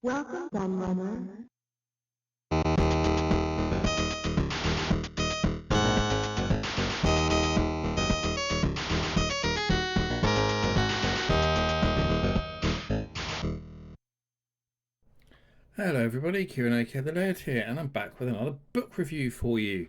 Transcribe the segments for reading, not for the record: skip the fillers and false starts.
Welcome, Gunrunner. Hello everybody, Q&A the Laird here, and I'm back with another book review for you.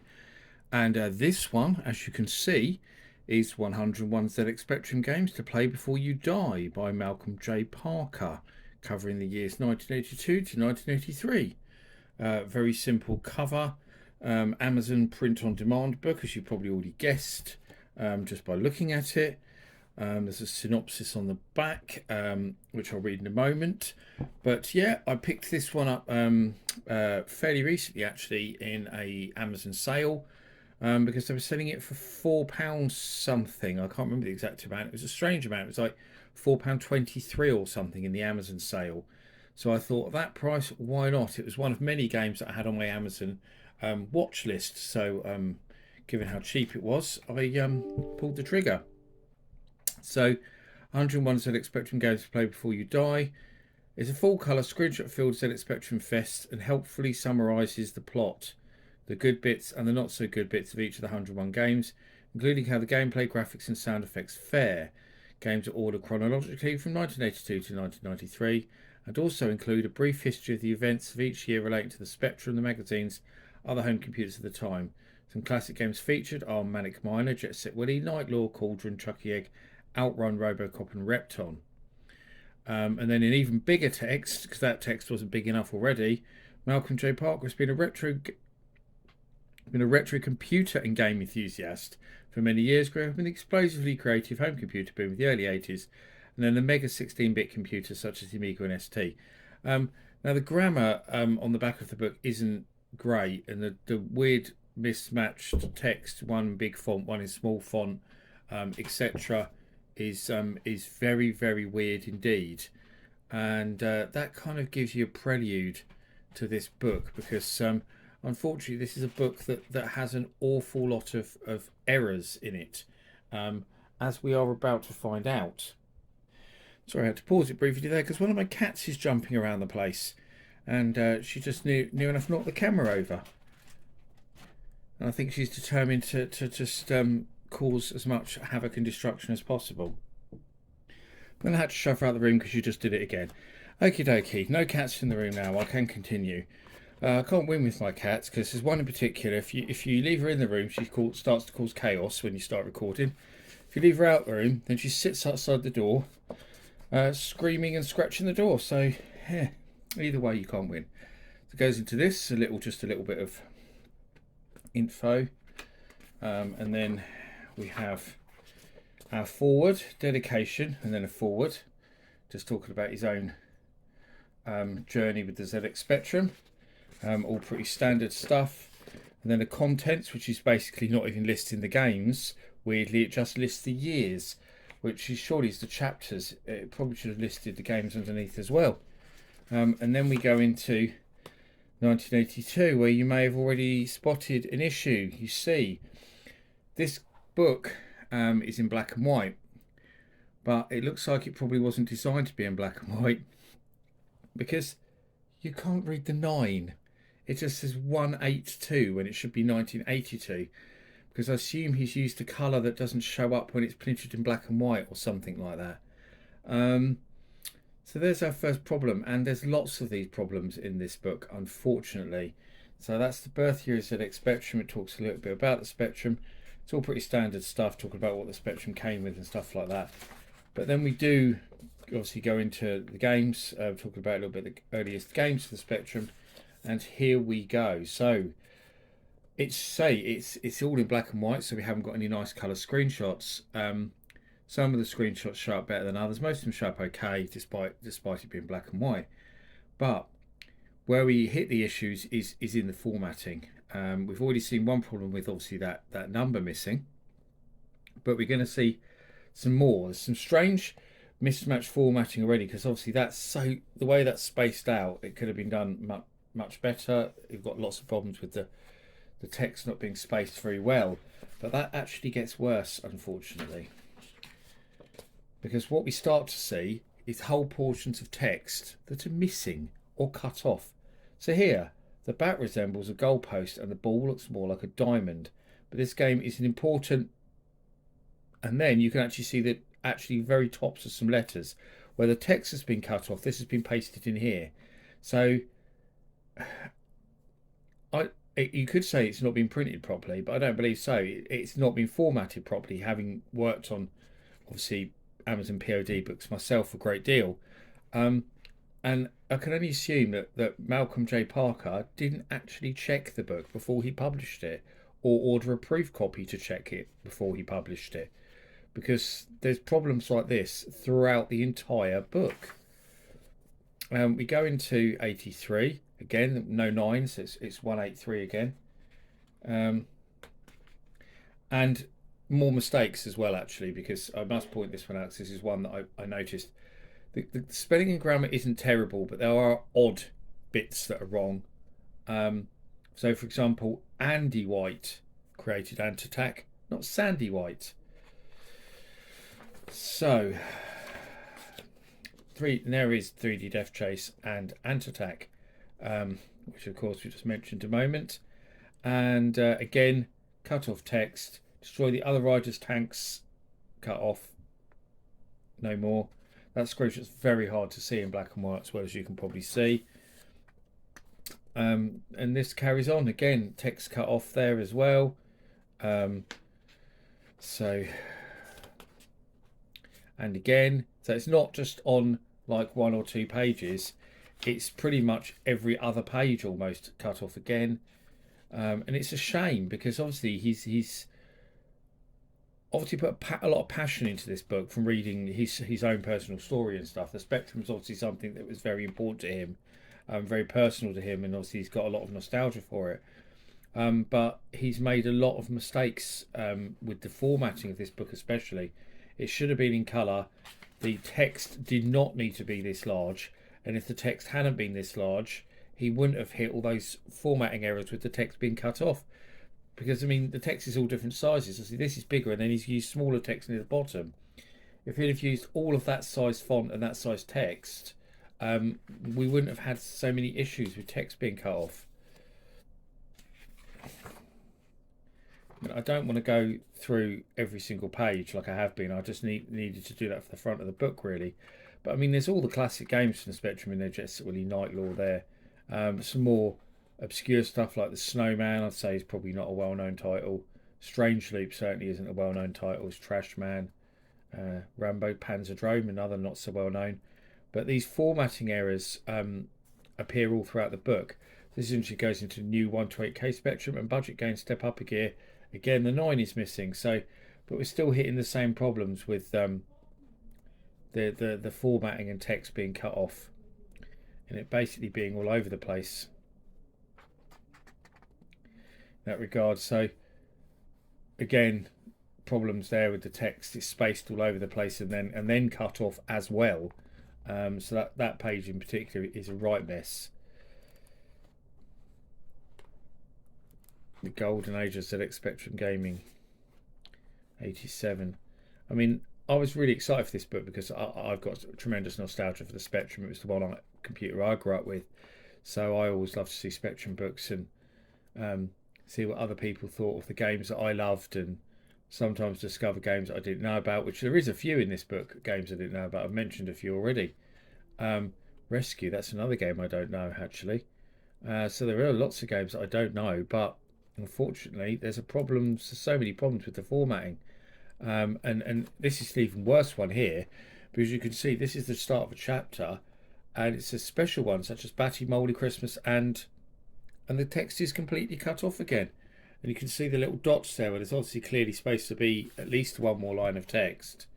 And this one, as you can see, is 101 ZX Spectrum Games to Play Before You Die by Malcolm J. Parker, covering the years 1982 to 1983. Very simple cover, Amazon print-on-demand book, as you probably already guessed just by looking at it. There's a synopsis on the back, which I'll read in a moment. But yeah, I picked this one up fairly recently, actually, in a Amazon sale, because they were selling it for £4 something. I can't remember the exact amount. It was a strange amount. It was like £4.23 or something in the Amazon sale. So I thought, at that price, why not? It was one of many games that I had on my Amazon watch list. So given how cheap it was, I pulled the trigger. So 101 ZX Spectrum Games to Play Before You Die is a full-colour screenshot-filled ZX Spectrum Fest and helpfully summarises the plot, the good bits and the not-so-good bits of each of the 101 games, including how the gameplay, graphics and sound effects fare. Games are ordered chronologically from 1982 to 1993 and also include a brief history of the events of each year relating to the Spectrum, the magazine's other home computers of the time. Some classic games featured are Manic Miner, Jet Set Willy, Night Law, Cauldron, Chucky Egg, Outrun, Robocop and Repton. And then in even bigger text, because that text wasn't big enough already, Malcolm J. Parker has been a retro computer and game enthusiast for many years, growing up in the explosively creative home computer boom of the early 80s, and then the mega 16-bit computers such as the Amiga and ST. Now the grammar on the back of the book isn't great, and the weird mismatched text, one big font, one in small font, etc., is very, very weird indeed, and that kind of gives you a prelude to this book, because unfortunately this is a book that has an awful lot of errors in it, as we are about to find out. Sorry, I had to pause it briefly there because one of my cats is jumping around the place, and she just knew enough to knock the camera over. And I think she's determined to just cause as much havoc and destruction as possible. Then I had to shove her out the room because she just did it again. Okie dokie, no cats in the room now. I can continue. I can't win with my cats because there's one in particular. If you leave her in the room, she starts to cause chaos when you start recording. If you leave her out the room, then she sits outside the door, screaming and scratching the door. So, either way, you can't win. So it goes into this just a little bit of info, and then we have our forward, dedication, and then a forward, just talking about his own journey with the ZX Spectrum. All pretty standard stuff. And then the contents, which is basically not even listing the games. Weirdly, it just lists the years, which is surely is the chapters. It probably should have listed the games underneath as well. And then we go into 1982, where you may have already spotted an issue. You see, this book is in black and white, but it looks like it probably wasn't designed to be in black and white, because you can't read the 9. It just says 182 when it should be 1982, because I assume he's used a colour that doesn't show up when it's printed in black and white or something like that. So there's our first problem, and there's lots of these problems in this book, unfortunately. So that's the birth year of ZX Spectrum. It talks a little bit about the Spectrum. It's all pretty standard stuff, talking about what the Spectrum came with and stuff like that. But then we do obviously go into the games, talking about a little bit of the earliest games for the Spectrum. And here we go. So it's all in black and white, so we haven't got any nice colour screenshots. Some of the screenshots show up better than others. Most of them show up okay, despite it being black and white. But where we hit the issues is in the formatting. We've already seen one problem with obviously that number missing, but we're going to see some more. There's some strange mismatched formatting already, because obviously the way that's spaced out, it could have been done much better. You've got lots of problems with the text not being spaced very well, but that actually gets worse, unfortunately, because what we start to see is whole portions of text that are missing or cut off. So here, the bat resembles a goalpost and the ball looks more like a diamond. But this game is an important, and then you can actually see that actually very tops of some letters where the text has been cut off. This has been pasted in here. So you could say it's not been printed properly, but I don't believe so. It's not been formatted properly, having worked on obviously Amazon POD books myself a great deal. And I can only assume that Malcolm J. Parker didn't actually check the book before he published it, or order a proof copy to check it before he published it, because there's problems like this throughout the entire book. We go into 83 again, no nines, it's 183 again, and more mistakes as well, actually, because I must point this one out because this is one that I noticed. The spelling and grammar isn't terrible, but there are odd bits that are wrong. So, for example, Andy White created Ant Attack, not Sandy White. So, there is 3D Death Chase and Ant Attack, which of course we just mentioned a moment. And again, cut off text, destroy the other riders' tanks, cut off, no more. That screenshot's very hard to see in black and white, as well, as you can probably see. And this carries on again, text cut off there as well. So, and again, so it's not just on like 1 or 2 pages, it's pretty much every other page almost cut off again. And it's a shame, because obviously he's obviously put a lot of passion into this book from reading his own personal story and stuff. The Spectrum is obviously something that was very important to him, very personal to him, and obviously he's got a lot of nostalgia for it. But he's made a lot of mistakes with the formatting of this book, especially. It should have been in colour. The text did not need to be this large, and if the text hadn't been this large, he wouldn't have hit all those formatting errors with the text being cut off. Because, I mean, the text is all different sizes. So see, this is bigger, and then he's used smaller text near the bottom. If he'd have used all of that size font and that size text, we wouldn't have had so many issues with text being cut off. I don't want to go through every single page like I have been. I just needed to do that for the front of the book, really. But I mean, there's all the classic games from the Spectrum in there, Jet Set Willy, Night Law there. Some more obscure stuff like The Snowman, I'd say, is probably not a well-known title. Strange Loop certainly isn't a well-known title. It's Trash Man, Rambo Panzerdrome, another not so well-known. But these formatting errors appear all throughout the book. This essentially goes into new 128K Spectrum, and budget gains step up a gear. Again, the 9 is missing. So, but we're still hitting the same problems with the formatting and text being cut off, and it basically being all over the place in that regard. So again, problems there with the text. It's spaced all over the place and then cut off as well. So that page in particular is a right mess. The golden age of ZX Spectrum Gaming, 87. I mean, I was really excited for this book because I've got tremendous nostalgia for the Spectrum. It was the one computer I grew up with, so I always love to see Spectrum books and see what other people thought of the games that I loved, and sometimes discover games that I didn't know about, which there is a few in this book, games I didn't know about. I've mentioned a few already. Rescue, that's another game I don't know, actually. So there are lots of games that I don't know, but unfortunately there's so many problems with the formatting. And this is the even worse one here, because you can see this is the start of a chapter, and it's a special one such as Batty Moldy Christmas, and the text is completely cut off again, and you can see the little dots there where there's obviously clearly supposed to be at least one more line of text,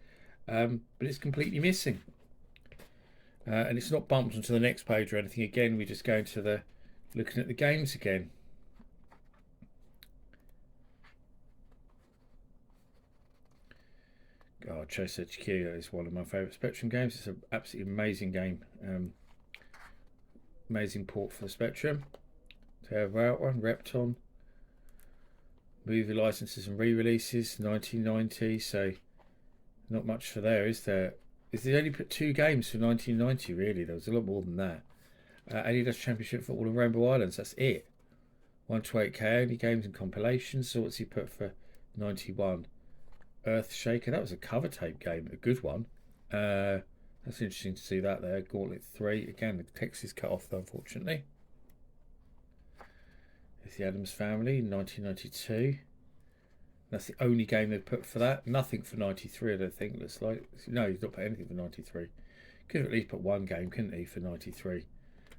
but it's completely missing, and it's not bumped onto the next page or anything. Again, we just go into the looking at the games again. Oh, Chase HQ is one of my favourite Spectrum games. It's an absolutely amazing game. Amazing port for the Spectrum. Terrible Outrun, Repton. Movie licenses and re-releases, 1990. So not much for there, is there? They only put 2 games for 1990, really. There was a lot more than that. Adidas Championship Football and Rainbow Islands. That's it. 128k only games and compilations. So what's he put for 91? Earthshaker. That was a cover tape game, a good one. That's interesting to see that there. Gauntlet 3. Again, the text is cut off though, unfortunately. It's the Addams Family, 1992. That's the only game they've put for that. Nothing for 93, I don't think. Looks like. No, he's not put anything for 93. Could have at least put one game, couldn't he, for 93?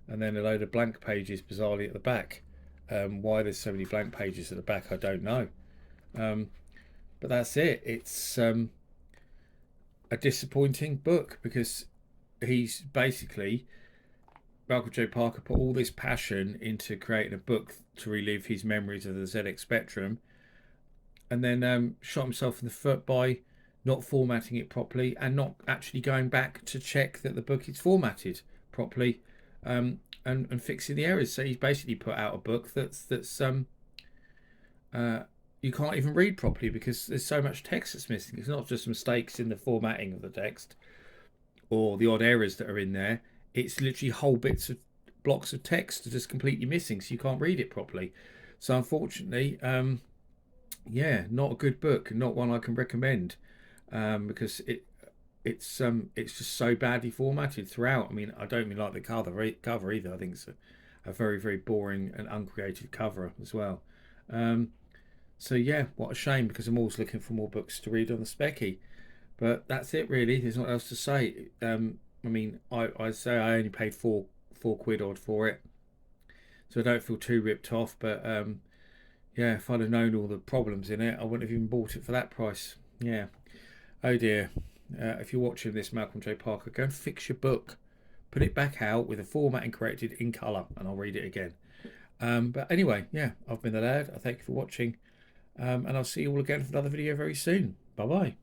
And then a load of blank pages, bizarrely, at the back. Why there's so many blank pages at the back, I don't know. But that's it. It's a disappointing book because he's basically, Malcolm J. Parker put all this passion into creating a book to relive his memories of the ZX Spectrum, and then shot himself in the foot by not formatting it properly and not actually going back to check that the book is formatted properly, and fixing the errors. So he's basically put out a book that's you can't even read properly because there's so much text that's missing. It's not just mistakes in the formatting of the text or the odd errors that are in there. It's literally whole blocks of text are just completely missing, so you can't read it properly. So unfortunately, yeah, not a good book, not one I can recommend, because it's just so badly formatted throughout. I mean, I don't even like the cover either. I think it's a very, very boring and uncreative cover as well. So yeah, what a shame, because I'm always looking for more books to read on the Specky. But that's it really. There's not else to say. I mean, I say I only paid four quid odd for it, so I don't feel too ripped off. But yeah, if I'd have known all the problems in it, I wouldn't have even bought it for that price. Yeah. Oh dear. If you're watching this, Malcolm J. Parker, go and fix your book. Put it back out with the formatting corrected in colour, and I'll read it again. But anyway, yeah, I've been the lad. I thank you for watching, and I'll see you all again for another video very soon. Bye bye.